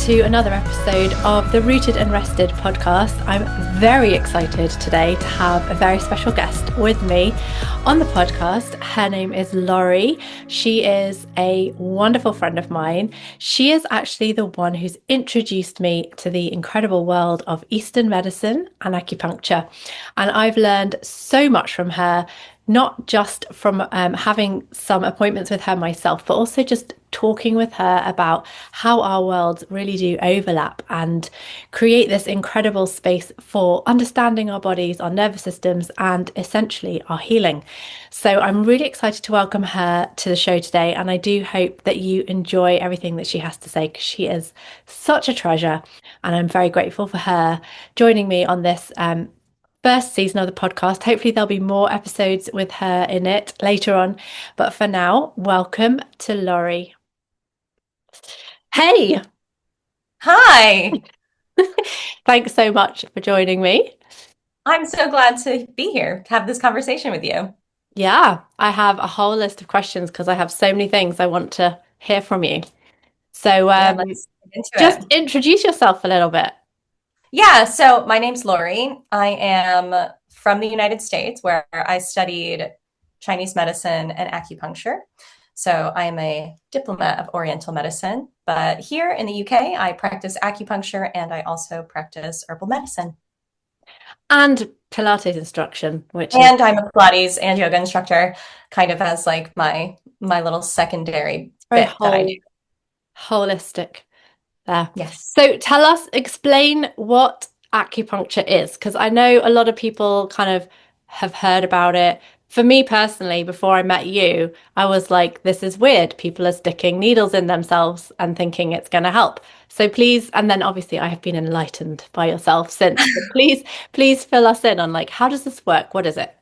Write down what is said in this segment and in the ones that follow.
to another episode of the Rooted and Rested podcast. I'm very excited today to have a very special guest with me on the podcast. Her name is Laurie. She is a wonderful friend of mine. She is actually the one who's introduced me to the incredible world of Eastern medicine and acupuncture. And I've learned so much from her, not just from having some appointments with her myself, but also just talking with her about how our worlds really do overlap and create this incredible space for understanding our bodies, our nervous systems, and essentially our healing. So I'm really excited to welcome her to the show today, and I do hope that you enjoy everything that she has to say, because she is such a treasure, and I'm very grateful for her joining me on this first season of the podcast. Hopefully there'll be more episodes with her in it later on. But for now, welcome to Laurie. Hey. Hi. Thanks so much for joining me. I'm so glad to be here to have this conversation with you. Yeah, I have a whole list of questions because I have so many things I want to hear from you. So Yeah, let's get into just it. introduce yourself a little bit. Yeah, so my name's Lori. I am from the United States, where I studied Chinese medicine and acupuncture. So I am a diplomat of Oriental medicine. But here in the UK, I practice acupuncture and I also practice herbal medicine. And Pilates instruction, which is And I'm a Pilates and yoga instructor, kind of as like my little secondary very bit that I do. holistic there. Yes. So explain what acupuncture is, because I know a lot of people kind of have heard about it. For me personally, before I met you, I was like, this is weird. People are sticking needles in themselves and thinking it's going to help. So please, and then obviously I have been enlightened by yourself since, but please fill us in on like, how does this work? What is it?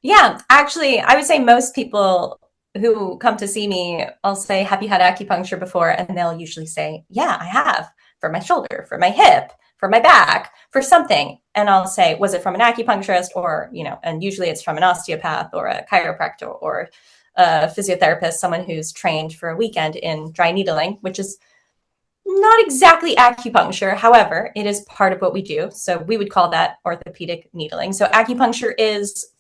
Yeah, actually, I would say most people who come to see me, I'll say, have you had acupuncture before? And they'll usually say, yeah, I have, for my shoulder, for my hip, for my back, for something. And I'll say, was it from an acupuncturist? Or, and usually it's from an osteopath or a chiropractor or a physiotherapist, someone who's trained for a weekend in dry needling, which is not exactly acupuncture. However, it is part of what we do. So we would call that orthopedic needling. So acupuncture is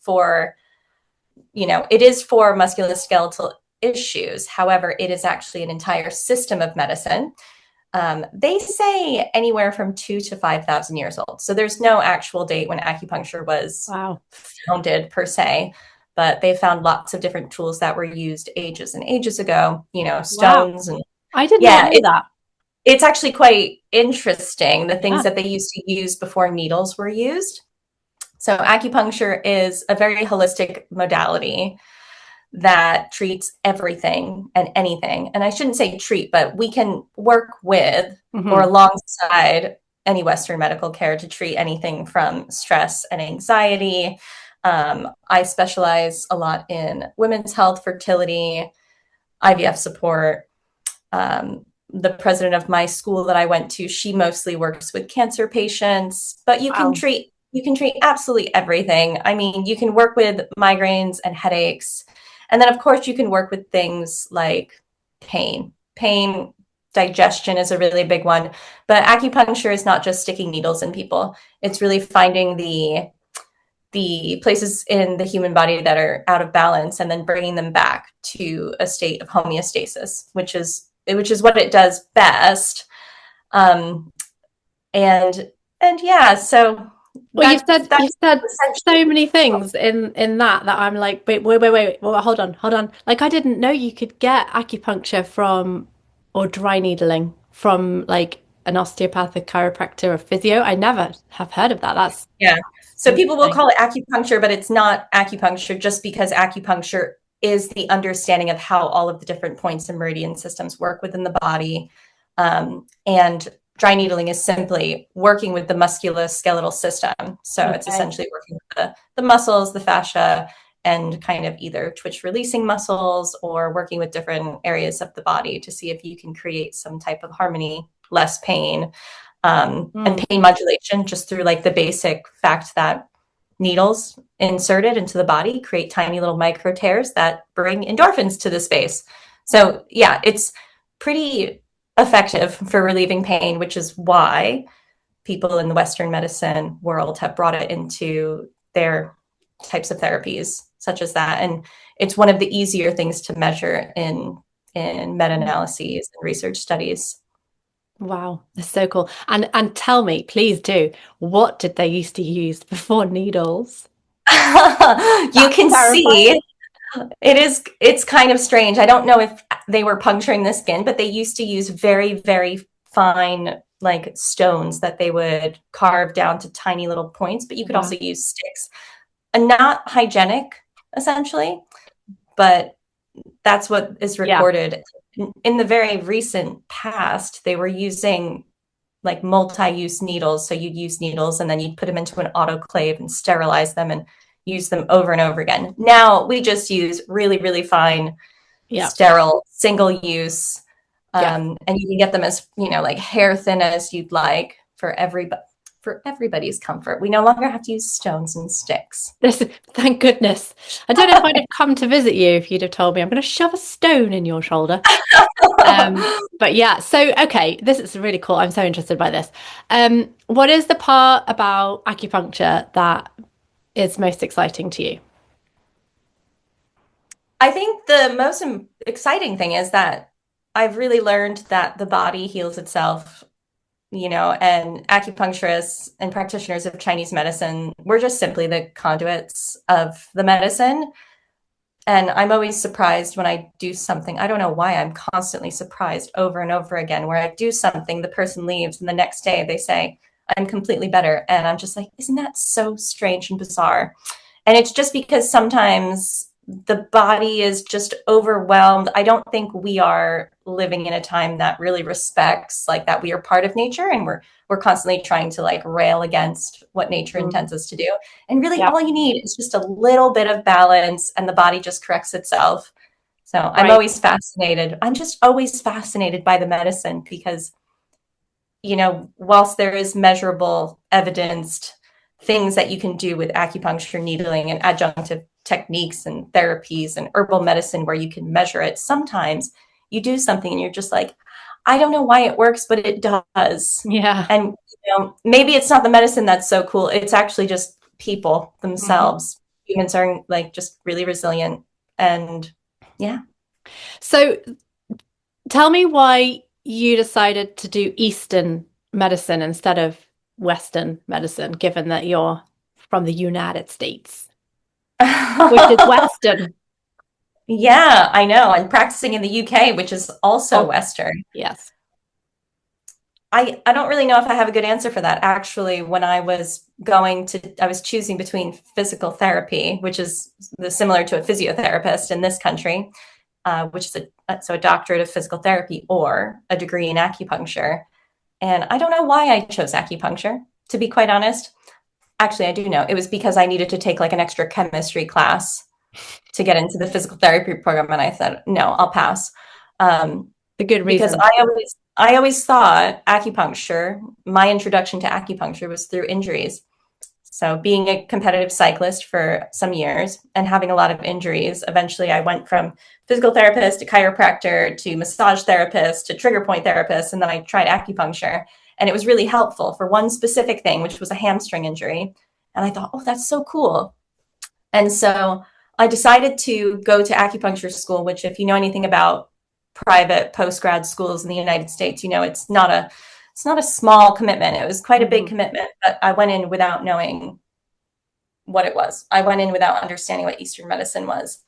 it is for musculoskeletal issues. However, it is actually an entire system of medicine. They say anywhere from 2,000 to 5,000 years old. So there's no actual date when acupuncture was Wow. founded per se, but they found lots of different tools that were used ages and ages ago, Wow. stones. And I did not yeah, know that. it's actually quite interesting, the things Yeah. that they used to use before needles were used. So acupuncture is a very holistic modality that treats everything and anything. And I shouldn't say treat, but we can work with or Hmm. alongside any Western medical care to treat anything from stress and anxiety. I specialize a lot in women's health, fertility, IVF support. The president of my school that I went to, she mostly works with cancer patients, but Wow. you can treat absolutely everything. I mean, you can work with migraines and headaches. And then of course you can work with things like pain. Pain, digestion is a really big one, but acupuncture is not just sticking needles in people. It's really finding the places in the human body that are out of balance and then bringing them back to a state of homeostasis, which is what it does best. Um, and yeah, so Well, you've that's said essentially. so many things in that I'm like, wait, well, hold on. Like, I didn't know you could get acupuncture from or dry needling from like an osteopathic chiropractor or physio. I never have heard of that. That's Yeah. So people will interesting. call it acupuncture, but it's not acupuncture just because acupuncture is the understanding of how all of the different points and meridian systems work within the body. And dry needling is simply working with the musculoskeletal system. So it's Okay. essentially working with the muscles, the fascia, and kind of either twitch releasing muscles or working with different areas of the body to see if you can create some type of harmony, less pain, and Mm. pain modulation just through like the basic fact that needles inserted into the body create tiny little micro tears that bring endorphins to the space. So yeah, it's pretty effective for relieving pain, which is why people in the Western medicine world have brought it into their types of therapies, such as that. And it's one of the easier things to measure in meta-analyses and research studies. Wow, that's so cool. And tell me, please do, what did they used to use before needles? You That's can terrifying. see it's kind of strange. I don't know if they were puncturing the skin, but they used to use very, very fine like stones that they would carve down to tiny little points, but you could Wow. also use sticks. And not hygienic, essentially, but that's what is Yeah. recorded. In the very recent past, they were using like multi-use needles. So you'd use needles and then you'd put them into an autoclave and sterilize them and use them over and over again. Now we just use really, really fine, Yeah. sterile, single use. Yeah. And you can get them as, like hair thin as you'd like for everybody's comfort. We no longer have to use stones and sticks. This, thank goodness. I don't know if I'd have come to visit you if you'd have told me I'm going to shove a stone in your shoulder. But yeah, so okay, this is really cool. I'm so interested by this. What is the part about acupuncture that is most exciting to you? I think the most exciting thing is that I've really learned that the body heals itself, and acupuncturists and practitioners of Chinese medicine, we're just simply the conduits of the medicine. And I'm always surprised when I do something. I don't know why I'm constantly surprised over and over again, where I do something, the person leaves, and the next day they say, I'm completely better. And I'm just like, isn't that so strange and bizarre? And it's just because sometimes the body is just overwhelmed. I don't think we are living in a time that really respects like that we are part of nature, and we're constantly trying to like rail against what nature Mm. intends us to do. And really Yeah, all you need is just a little bit of balance and the body just corrects itself. So right. I'm just always fascinated by the medicine because whilst there is measurable, evidenced things that you can do with acupuncture, needling, and adjunctive techniques and therapies and herbal medicine where you can measure it, sometimes you do something and you're just like, I don't know why it works, but it does. Yeah. And maybe it's not the medicine that's so cool. It's actually just people Mhm. themselves. Humans are like just really resilient. And yeah. So tell me why you decided to do Eastern medicine instead of Western medicine, given that you're from the United States, which is Western. Yeah, I know. I'm practicing in the UK, which is also Oh, Western. yes. I don't really know if I have a good answer for that. Actually, when I was choosing between physical therapy, which is similar to a physiotherapist in this country, which is a doctorate of physical therapy or a degree in acupuncture. And I don't know why I chose acupuncture, to be quite honest. Actually, I do know. It was because I needed to take like an extra chemistry class to get into the physical therapy program, and I said, no, I'll pass. The good Because reason. I always thought acupuncture, my introduction to acupuncture was through injuries. So being a competitive cyclist for some years and having a lot of injuries, eventually I went from physical therapist to chiropractor to massage therapist to trigger point therapist, and then I tried acupuncture. And it was really helpful for one specific thing, which was a hamstring injury. And I thought, oh, that's so cool. And so I decided to go to acupuncture school, which, if you know anything about private post-grad schools in the United States, it's not a small commitment. It was quite a big Mhm. commitment, but I went in without knowing what it was. I went in without understanding what Eastern medicine was.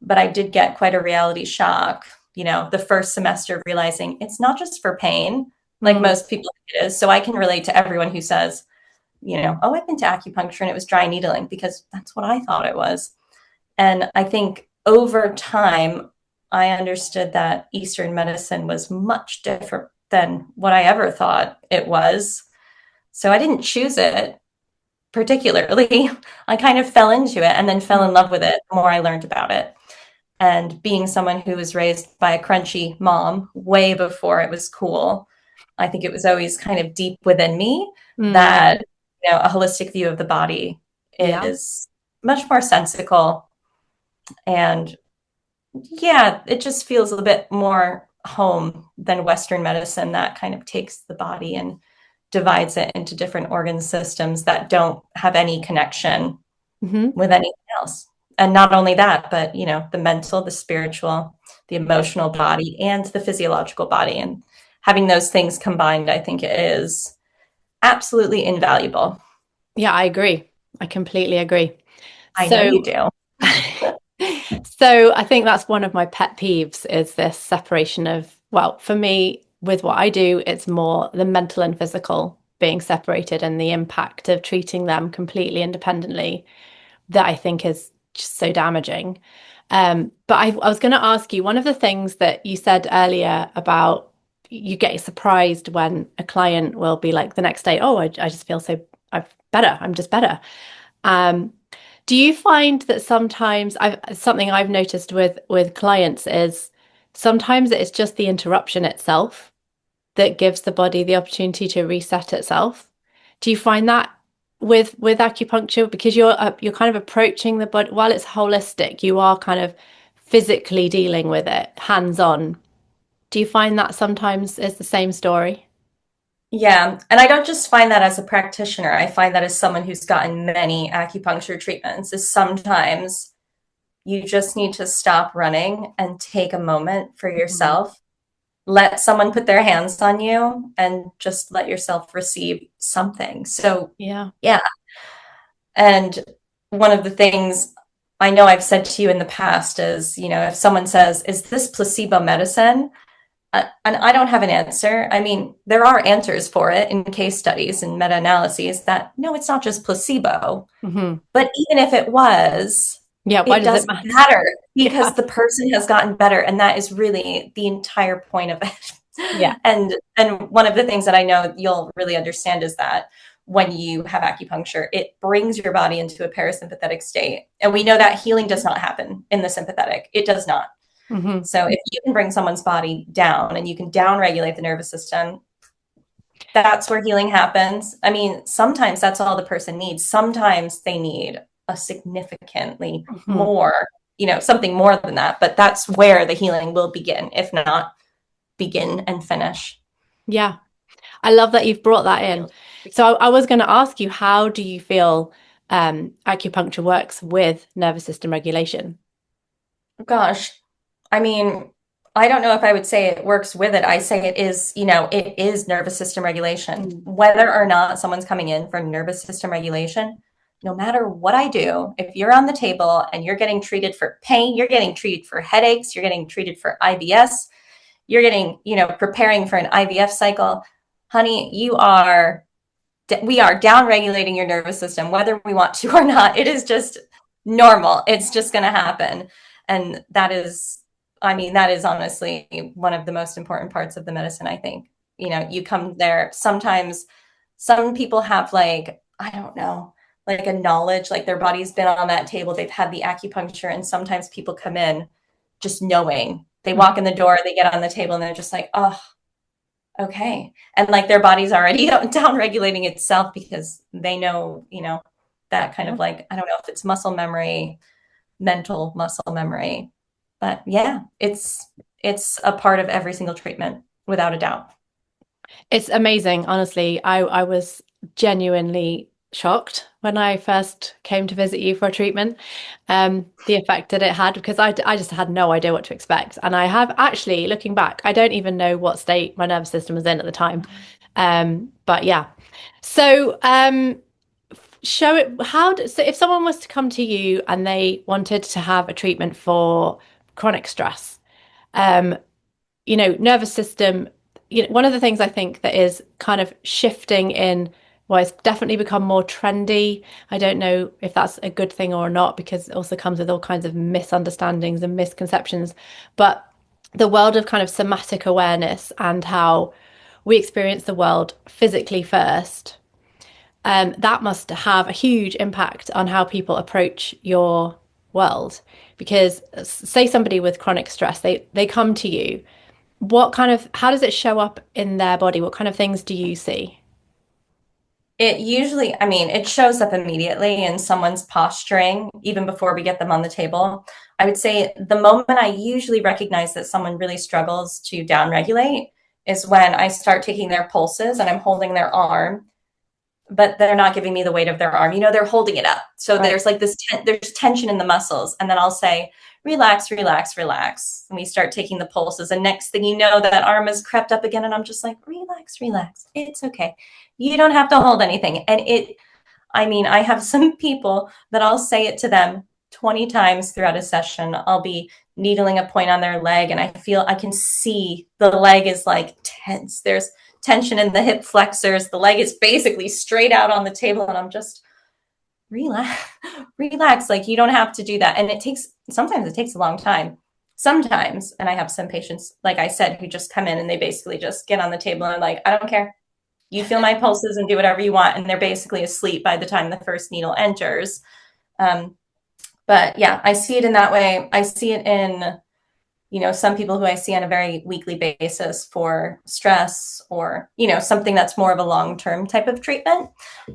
But I did get quite a reality shock, the first semester realizing it's not just for pain, like Mm. most people think it is. So I can relate to everyone who says, oh, I've been to acupuncture and it was dry needling, because that's what I thought it was. And I think over time, I understood that Eastern medicine was much different than what I ever thought it was. So I didn't choose it particularly. I kind of fell into it and then fell in love with it the more I learned about it. And being someone who was raised by a crunchy mom way before it was cool, I think it was always kind of deep within me Mm. that, a holistic view of the body Yeah. is much more sensical. And yeah, it just feels a bit more home than Western medicine that kind of takes the body and divides it into different organ systems that don't have any connection Hmm. with anything else. And not only that, but the mental, the spiritual, the emotional body, and the physiological body. And having those things combined, I think is absolutely invaluable. Yeah, I agree. I completely agree. I know you So, do. so I think that's one of my pet peeves is this separation of, well, for me, with what I do, it's more the mental and physical being separated and the impact of treating them completely independently that I think is just so damaging. But I was going to ask you, one of the things that you said earlier about you get surprised when a client will be like the next day, oh, I just feel so I'm better. I'm just better. Um, do you find that sometimes something I've noticed with clients is sometimes it's just the interruption itself that gives the body the opportunity to reset itself? Do you find that with acupuncture because you're kind of approaching the body while it's holistic, you are kind of physically dealing with it, hands on. Do you find that sometimes is the same story? Yeah. And I don't just find that as a practitioner. I find that as someone who's gotten many acupuncture treatments, is sometimes you just need to stop running and take a moment for Mhm. yourself. Let someone put their hands on you and just let yourself receive something. So, Yeah. yeah. And one of the things I know I've said to you in the past is, if someone says, "Is this placebo medicine?" And I don't have an answer. I mean, there are answers for it in case studies and meta analyses that no, it's not just placebo. Hmm. But even if it was, Yeah, why it does it doesn't matter? matter Yeah. because the person has gotten better. And that is really the entire point of it. Yeah. And one of the things that I know you'll really understand is that when you have acupuncture, it brings your body into a parasympathetic state. And we know that healing does not happen in the sympathetic. It does not. Hmm. So if you can bring someone's body down and you can down regulate the nervous system, that's where healing happens. I mean, sometimes that's all the person needs. Sometimes they need a significantly Hmm. more, something more than that, but that's where the healing will begin, if not begin and finish. Yeah. I love that you've brought that in. So I was going to ask you, how do you feel acupuncture works with nervous system regulation? Gosh, I mean, I don't know if I would say it works with it. I say it is nervous system regulation. Mm. Whether or not someone's coming in for nervous system regulation, no matter what I do, if you're on the table and you're getting treated for pain, you're getting treated for headaches, you're getting treated for IBS, you're getting, preparing for an IVF cycle, honey, we are down regulating your nervous system, whether we want to or not. It is just normal. It's just going to happen. And that is honestly one of the most important parts of the medicine, I think. You come there, sometimes some people have like, I don't know, like a knowledge, like their body's been on that table, they've had the acupuncture, and sometimes people come in just knowing. They walk in the door, they get on the table, and they're just like, oh, okay. And like their body's already down regulating itself because they know, that kind Yeah. of like, I don't know if it's muscle memory, mental muscle memory. But yeah, it's a part of every single treatment without a doubt. It's amazing, honestly. I was genuinely shocked when I first came to visit you for a treatment, the effect that it had, because I just had no idea what to expect. And I have actually, looking back, I don't even know what state my nervous system was in at the time. But yeah. So, show it so if someone was to come to you and they wanted to have a treatment for chronic stress, um, nervous system, one of the things I think that is kind of shifting in, well, it's definitely become more trendy. I don't know if that's a good thing or not, because it also comes with all kinds of misunderstandings and misconceptions. But the world of kind of somatic awareness and how we experience the world physically first, that must have a huge impact on how people approach your world. Because say somebody with chronic stress, they come to you, how does it show up in their body? What kind of things do you see? It usually, I mean, it shows up immediately in someone's posturing, even before we get them on the table. I would say the moment I usually recognize that someone really struggles to downregulate is when I start taking their pulses and I'm holding their arm, but they're not giving me the weight of their arm. You know, they're holding it up. So Right. there's like there's tension in the muscles. And then I'll say, relax, relax, relax. And we start taking the pulses. And next thing you know, that arm has crept up again. And I'm just like, relax, relax. It's okay. You don't have to hold anything. And I mean, I have some people that I'll say it to them 20 times throughout a session. I'll be needling a point on their leg and I can see the leg is like tense. There's tension in the hip flexors. The leg is basically straight out on the table and I'm just relax, relax. Like you don't have to do that. And sometimes it takes a long time. Sometimes, and I have some patients, like I said, who just come in and they basically just get on the table and like, I don't care, you feel my pulses and do whatever you want. And they're basically asleep by the time the first needle enters. Um, but yeah, I see it in that way. I see it in, some people who I see on a very weekly basis for stress or, something that's more of a long-term type of treatment.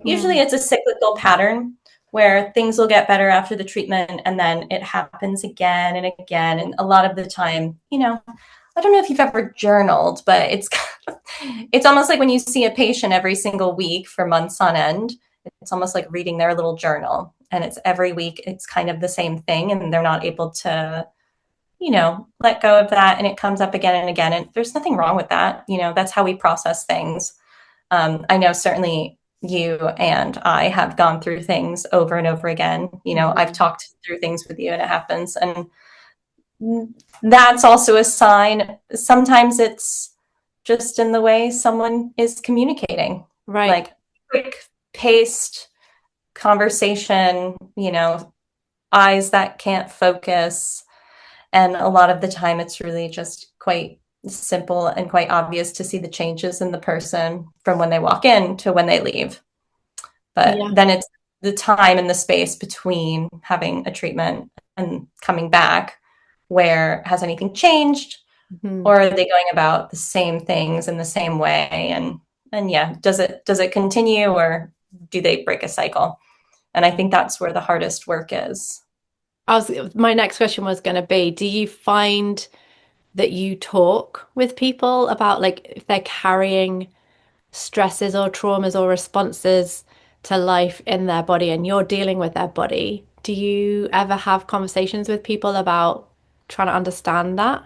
Usually Mm. it's a cyclical pattern where things will get better after the treatment and then it happens again and again. And a lot of the time, I don't know if you've ever journaled, but it's almost like when you see a patient every single week for months on end, it's almost like reading their little journal. And it's every week, it's kind of the same thing, and they're not able to, let go of that. And it comes up again and again. And there's nothing wrong with that. That's how we process things. I know certainly you and I have gone through things over and over again. I've Mhm. talked through things with you and it happens. And that's also a sign. Sometimes it's just in the way someone is communicating, Right. like quick paced conversation, eyes that can't focus. And a lot of the time, it's really just quite simple and quite obvious to see the changes in the person from when they walk in to when they leave. But Yeah. then it's the time and the space between having a treatment and coming back where has anything changed, Mhm. or are they going about the same things in the same way? And yeah, does it continue or do they break a cycle? And I think that's where the hardest work is. My next question was going to be, do you find that you talk with people about like if they're carrying stresses or traumas or responses to life in their body and you're dealing with their body? Do you ever have conversations with people about trying to understand that?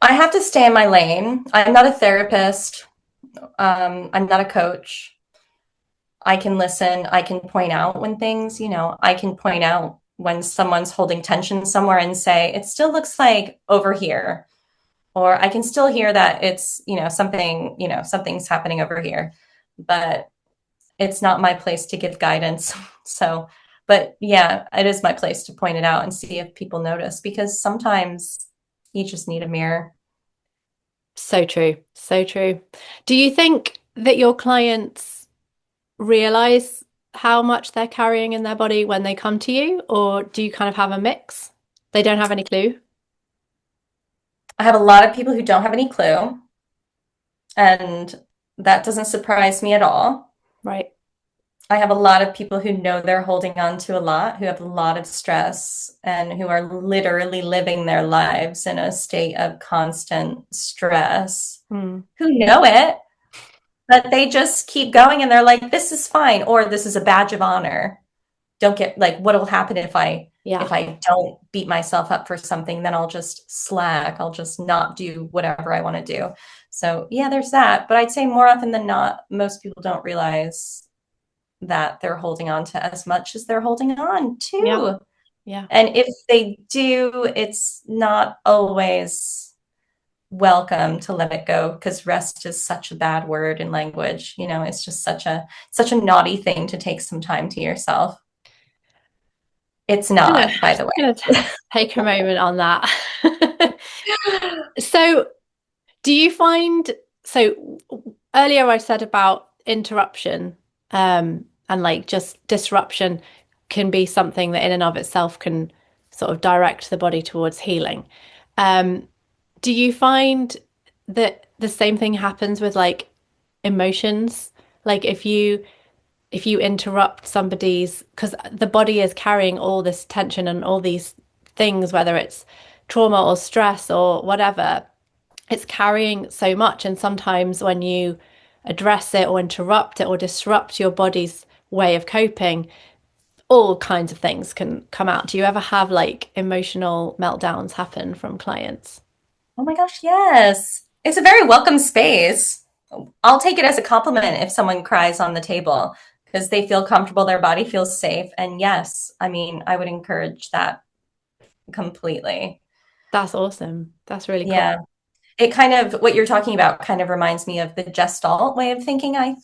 I have to stay in my lane. I'm not a therapist. I'm not a coach. I can listen. I can point out when things, I can point out when someone's holding tension somewhere and say, it still looks like over here. Or I can still hear that it's, something's happening over here. But it's not my place to give guidance. So, but yeah, it is my place to point it out and see if people notice because sometimes you just need a mirror. So true. So true. Do you think that your clients realize how much they're carrying in their body when they come to you, or do you kind of have a mix? They don't have any clue. I have a lot of people who don't have any clue, and that doesn't surprise me at all. Right. I have a lot of people who know they're holding on to a lot, who have a lot of stress, and who are literally living their lives in a state of constant stress, Hmm. who know it, but they just keep going and they're like, this is fine, or this is a badge of honor. Don't get like what'll happen if Yeah. I don't beat myself up for something, then I'll just slack. I'll just not do whatever I want to do. So yeah, there's that. But I'd say more often than not, most people don't realize that they're holding on to as much as they're holding on Yeah. to. Yeah. And if they do, it's not always welcome to let it go because rest is such a bad word in language. It's just such a naughty thing to take some time to yourself. It's Gonna, not, by the gonna way. take a moment on that. So, do you find so earlier I said about interruption, and like just disruption can be something that in and of itself can sort of direct the body towards healing. Um, do you find that the same thing happens with like emotions Like if you interrupt somebody's, because the body is carrying all this tension and all these things, whether it's trauma or stress or whatever, it's carrying so much. And sometimes when you address it or interrupt it or disrupt your body's way of coping, all kinds of things can come out. Do you ever have like emotional meltdowns happen from clients? Oh my gosh, yes. It's a very welcome space. I'll take it as a compliment if someone cries on the table because they feel comfortable, their body feels safe. And yes, I mean, I would encourage that completely. That's awesome. That's really cool. Yeah. It kind of what you're talking about kind of reminds me of the Gestalt way of thinking. I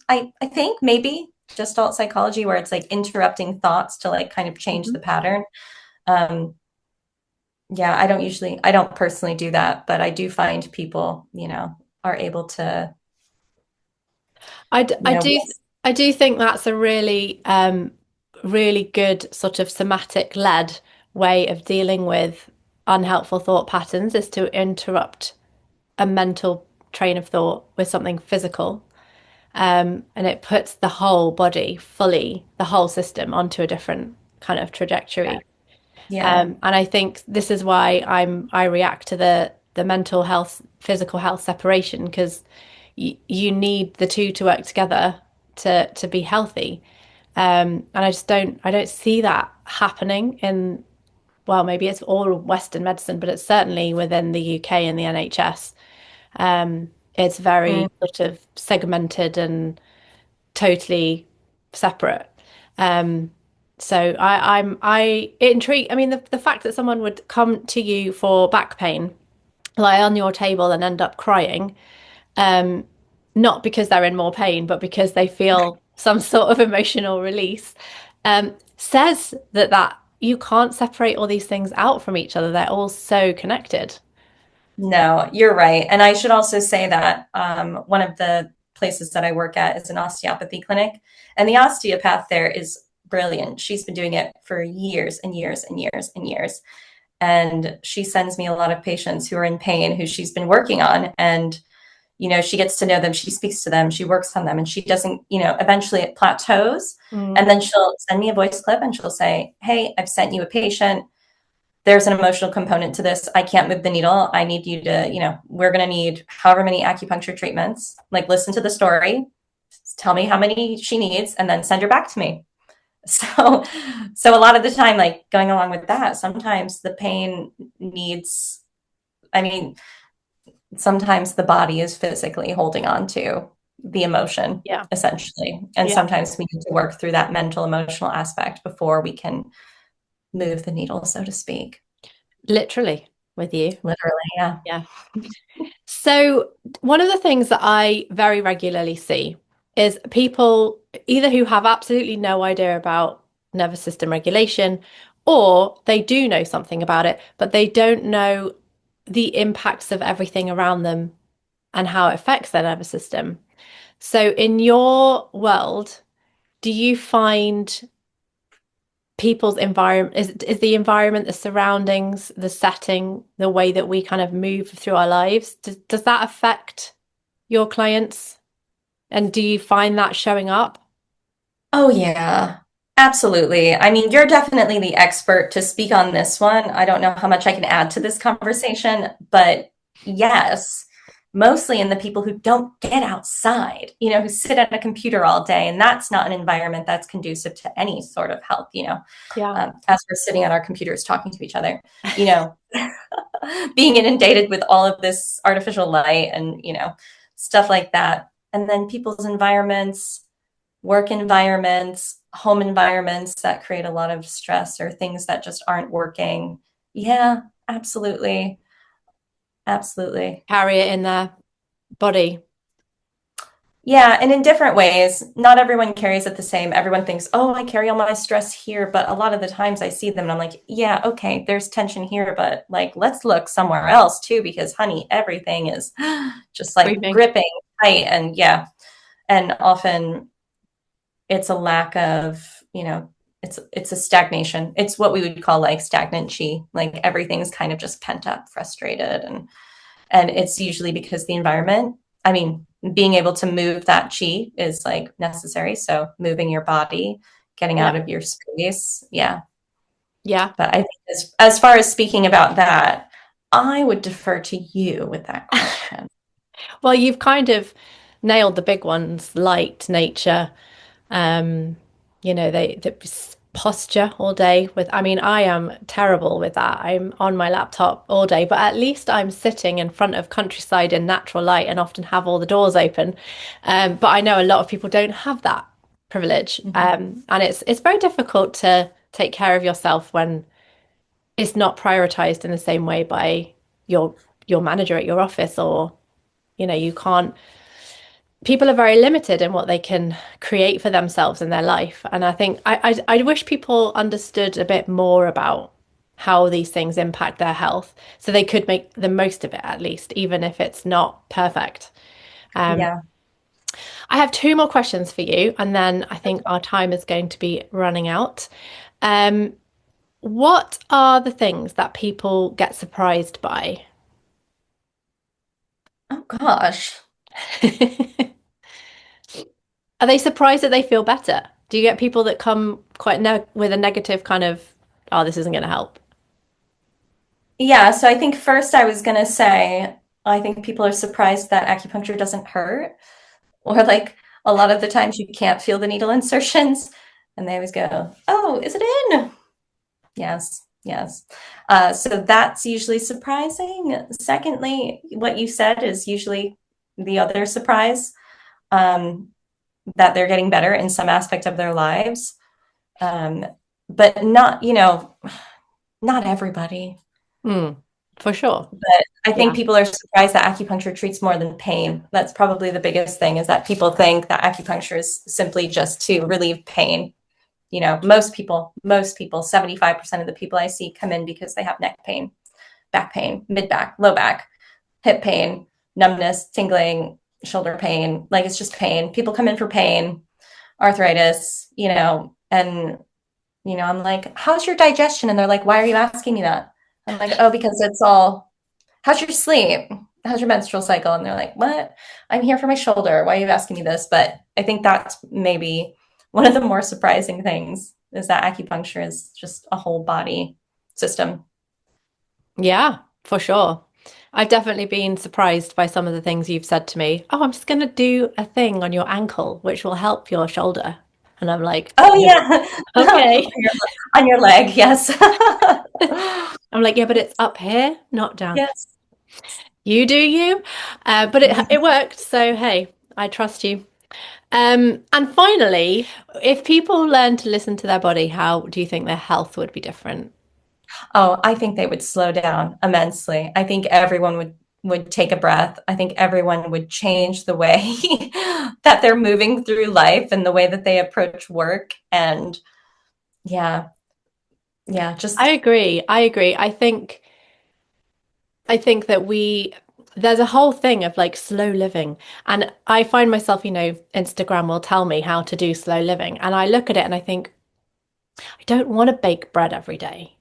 think maybe Gestalt psychology, where it's like interrupting thoughts to like kind of change Mhm. the pattern. Um, yeah, I don't personally do that, but I do find people, are able to, I, d- you know, I do think that's a really really good sort of somatic led way of dealing with unhelpful thought patterns is to interrupt a mental train of thought with something physical. And it puts the whole body fully, the whole system onto a different kind of trajectory. yeah. And I think this is why I react to the mental health, physical health separation because you need the two to work together to be healthy. And I don't see that happening in, well, maybe it's all Western medicine, but it's certainly within the UK and the NHS. It's Mm. very sort of segmented and totally separate. Um, so I it intrigued. I mean, the fact that someone would come to you for back pain, lie on your table and end up crying, um, not because they're in more pain, but because they feel some sort of emotional release, says that you can't separate all these things out from each other. They're all so connected. No, you're right. And I should also say that one of the places that I work at is an osteopathy clinic, and the osteopath there is brilliant. She's been doing it for years and years and years and years. And she sends me a lot of patients who are in pain who she's been working on. And, she gets to know them, she speaks to them, she works on them, and she doesn't, eventually it plateaus. Mm. And then she'll send me a voice clip and she'll say, "Hey, I've sent you a patient. There's an emotional component to this. I can't move the needle. I need you to, we're going to need however many acupuncture treatments. Like, listen to the story, tell me how many she needs, and then send her back to me." So, so a lot of the time, like going along with that, sometimes the pain needs, I mean, sometimes the body is physically holding on to the emotion, Yeah, essentially. And yeah, sometimes we need to work through that mental, emotional aspect before we can move the needle, so to speak. literally with you. Literally, yeah. Yeah. So, one of the things that I very regularly see is people either who have absolutely no idea about nervous system regulation or they do know something about it, but they don't know the impacts of everything around them and how it affects their nervous system. So, in your world, do you find people's environment is the environment, the surroundings, the setting, the way that we kind of move through our lives, does that affect your clients? And do you find that showing up? Oh, yeah, absolutely. I mean, you're definitely the expert to speak on this one. I don't know how much I can add to this conversation, but yes, mostly in the people who don't get outside, who sit at a computer all day, and that's not an environment that's conducive to any sort of health, Yeah. as we're sitting at our computers talking to each other, you know, being inundated with all of this artificial light and, stuff like that. And then people's environments, work environments, home environments that create a lot of stress or things that just aren't working. Yeah, absolutely. Absolutely. Carry it in their body. Yeah, and in different ways. Not everyone carries it the same. Everyone thinks, "Oh, I carry all my stress here." But a lot of the times I see them and I'm like, "Yeah, okay, there's tension here, but like, let's look somewhere else too, because honey, everything is just like Screaming. gripping tight." And yeah, and often it's a lack of, it's a stagnation. It's what we would call like stagnant chi. Like everything's kind of just pent up, frustrated, and it's usually because the environment, I mean, being able to move that chi is like necessary. So moving your body, getting Yeah. out of your space. Yeah. Yeah. But I think as far as speaking about that, I would defer to you with that question. Well, you've kind of nailed the big ones, light, nature, um, the posture all day with, I mean, I am terrible with that. I'm on my laptop all day, but at least I'm sitting in front of countryside in natural light and often have all the doors open. But I know a lot of people don't have that privilege. Mhm. And it's very difficult to take care of yourself when it's not prioritized in the same way by your your manager at your office, or you can't, people are very limited in what they can create for themselves in their life. And I think I wish people understood a bit more about how these things impact their health so they could make the most of it, at least, even if it's not perfect. Um, Yeah. I have two more questions for you, and then I think our time is going to be running out. Um, what are the things that people get surprised by? Oh gosh. Are they surprised that they feel better? Do you get people that come quite with a negative kind of, oh, this isn't going to help? Yeah, so I think first I was gonna say I think people are surprised that acupuncture doesn't hurt, or like a lot of the times you can't feel the needle insertions, and they always go, "Oh, is it in?" Yes, yes. So that's usually surprising. Secondly, what you said is usually the other surprise, um, that they're getting better in some aspect of their lives, um, but not, not everybody. Mm, for sure. But I think Yeah. people are surprised that acupuncture treats more than pain. That's probably the biggest thing, is that people think that acupuncture is simply just to relieve pain. Most people, 75% of the people I see come in because they have neck pain, back pain, mid back, low back, hip pain, numbness, tingling, shoulder pain. Like, it's just pain. People come in for pain, arthritis, and I'm like, how's your digestion? And they're like, why are you asking me that? I'm like, oh, because it's all, how's your sleep? How's your menstrual cycle? And they're like, what? I'm here for my shoulder. Why are you asking me this? But I think that's maybe one of the more surprising things, is that acupuncture is just a whole body system. Yeah, for sure. I've definitely been surprised by some of the things you've said to me. Oh, I'm just going to do a thing on your ankle, which will help your shoulder. And I'm like, Oh yeah, okay. on your leg, yes. I'm like, yeah, but it's up here, not down. Yes. You do you. But it worked. So, hey, I trust you. And finally, if people learn to listen to their body, how do you think their health would be different? Oh, I think they would slow down immensely. I think everyone would take a breath. I think everyone would change the way that they're moving through life and the way that they approach work. And yeah, yeah, I just agree. I agree. I think that there's a whole thing of like slow living. And I find myself, Instagram will tell me how to do slow living. And I look at it and I think, I don't want to bake bread every day.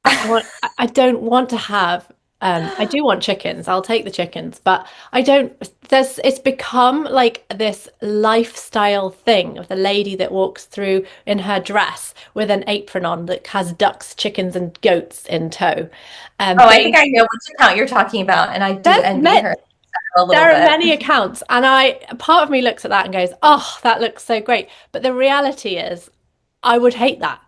I don't want to have I do want chickens. I'll take the chickens, but I don't it's become like this lifestyle thing of the lady that walks through in her dress with an apron on that has ducks, chickens, and goats in tow. oh, I think Going, I know which account you're talking about, and I do there's envy her a little there are bit. many accounts, and part of me looks at that and goes, "Oh, that looks so great." But the reality is, I would hate that.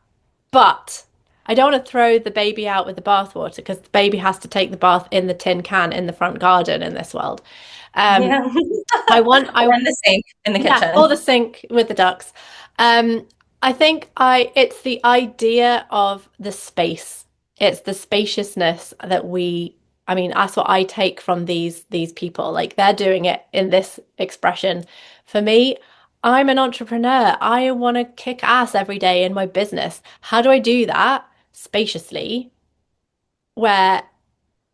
But I don't want to throw the baby out with the bathwater because the baby has to take the bath in the tin can in the front garden in this world. Um, Yeah. I want, Or in the sink in the yeah, or kitchen. the sink with the ducks. Um, I think it's the idea of the space. It's the spaciousness that I mean, that's what I take from these people. Like they're doing it in this expression. For me, I'm an entrepreneur. I want to kick ass every day in my business. How do I do that spaciously where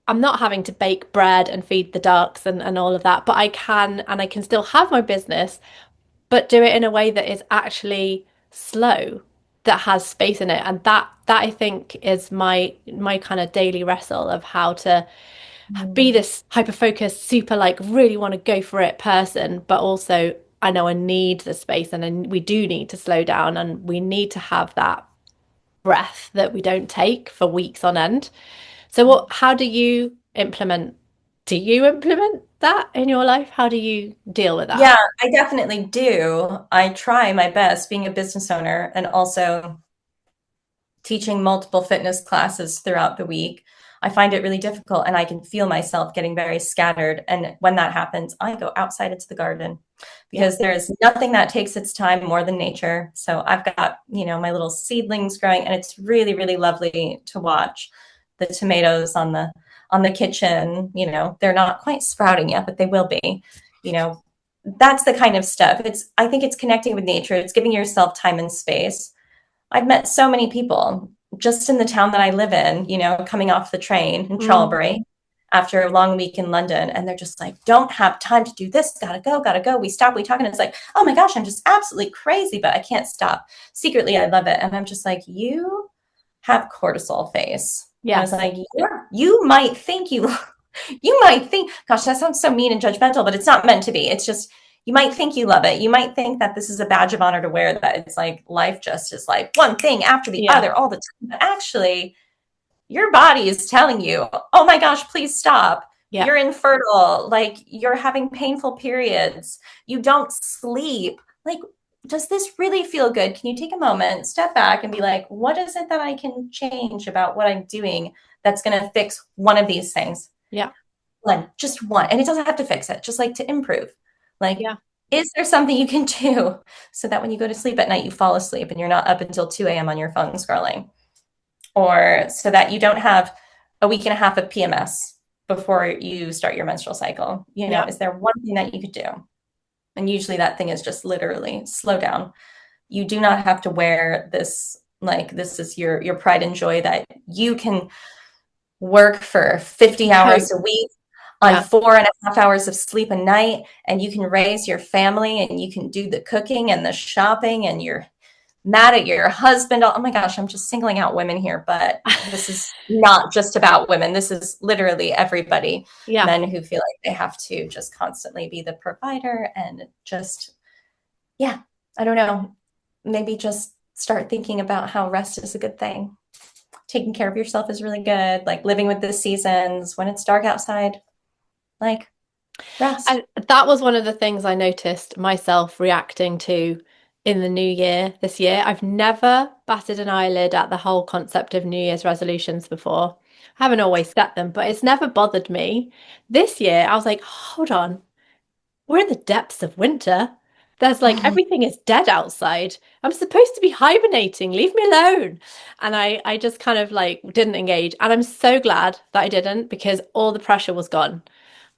I'm not having to bake bread and feed the ducks and all of that, but I can still have my business but do it in a way that is actually slow, that has space in it. And that I think is my kind of daily wrestle of how to be this hyper focused, super like really want to go for it person, but also I know I need the space, and then we do need to slow down, and we need to have that breath that we don't take for weeks on end. So how do you implement that in your life? How do you deal with that? Yeah, I definitely do. I try my best being a business owner and also teaching multiple fitness classes throughout the week. I find it really difficult and I can feel myself getting very scattered. And when that happens, I go outside into the garden because there is nothing that takes its time more than nature. So I've got, my little seedlings growing, and it's really, really lovely to watch the tomatoes on the kitchen. They're not quite sprouting yet, but they will be. That's the kind of stuff. I think it's connecting with nature. It's giving yourself time and space. I've met so many people just in the town that I live in, coming off the train in Charlbury after a long week in London. And they're just like, don't have time to do this. Gotta go. We stop, we talk. And it's like, oh my gosh, I'm just absolutely crazy, but I can't stop. Secretly, I love it. And I'm just like, you have cortisol face. Yeah. I was like, you might think, gosh, that sounds so mean and judgmental, but it's not meant to be. It's just, you might think you love it. You might think that this is a badge of honor to wear, that it's like life just is like one thing after the other all the time. But actually, your body is telling you, oh my gosh, please stop. Yeah. You're infertile. Like, you're having painful periods. You don't sleep. Like, does this really feel good? Can you take a moment, step back and be like, what is it that I can change about what I'm doing that's going to fix one of these things? Yeah. Just one. And it doesn't have to fix it, just like to improve. Like, is there something you can do so that when you go to sleep at night, you fall asleep and you're not up until 2 a.m. on your phone scrolling? Or so that you don't have a week and a half of PMS before you start your menstrual cycle? Is there one thing that you could do? And usually that thing is just literally slow down. You do not have to wear this, like, this is your pride and joy that you can work for 50 hours a week on 4.5 hours of sleep a night, and you can raise your family, and you can do the cooking and the shopping, and you're mad at your husband. Oh my gosh, I'm just singling out women here, but this is not just about women. This is literally everybody. Men who feel like they have to just constantly be the provider and just, I don't know, maybe just start thinking about how rest is a good thing. Taking care of yourself is really good. Like, living with the seasons when it's dark outside. Like, rest. And that was one of the things I noticed myself reacting to in the new year this year. I've never batted an eyelid at the whole concept of New Year's resolutions before. I haven't always set them, but it's never bothered me. This year, I was like, hold on, we're in the depths of winter. There's like, everything is dead outside. I'm supposed to be hibernating. Leave me alone. And I just kind of like didn't engage. And I'm so glad that I didn't, because all the pressure was gone.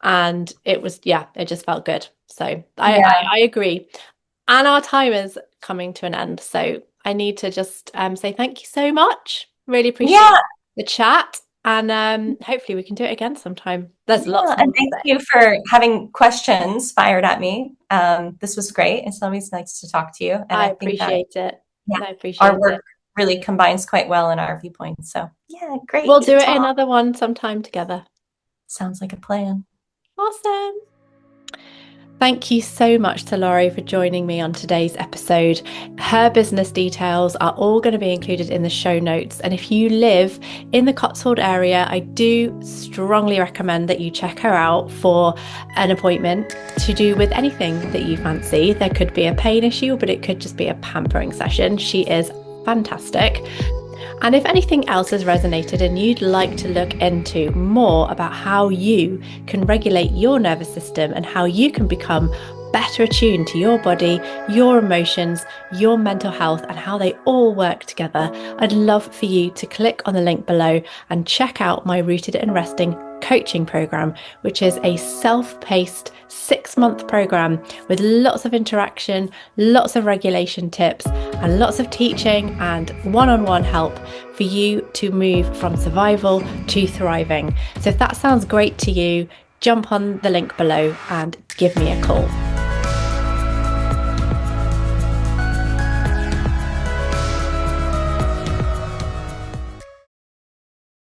And it was, it just felt good. So I agree. And our time is coming to an end. So I need to just say thank you so much. Really appreciate the chat. And hopefully we can do it again sometime. There's lots. And thank you for having questions fired at me. This was great. It's always nice to talk to you. And I appreciate it. I appreciate our work really combines quite well in our viewpoints. So great. We'll do it another one sometime together. Sounds like a plan. Awesome. Thank you so much to Laurie for joining me on today's episode. Her business details are all going to be included in the show notes. And if you live in the Cotswold area, I do strongly recommend that you check her out for an appointment to do with anything that you fancy. There could be a pain issue, but it could just be a pampering session. She is fantastic. And if anything else has resonated and you'd like to look into more about how you can regulate your nervous system and how you can become better attuned to your body, your emotions, your mental health, and how they all work together, I'd love for you to click on the link below and check out my Rooted in Resting coaching program, which is a self-paced 6-month program with lots of interaction, lots of regulation tips, and lots of teaching and one-on-one help for you to move from survival to thriving. So if that sounds great to you, jump on the link below and give me a call.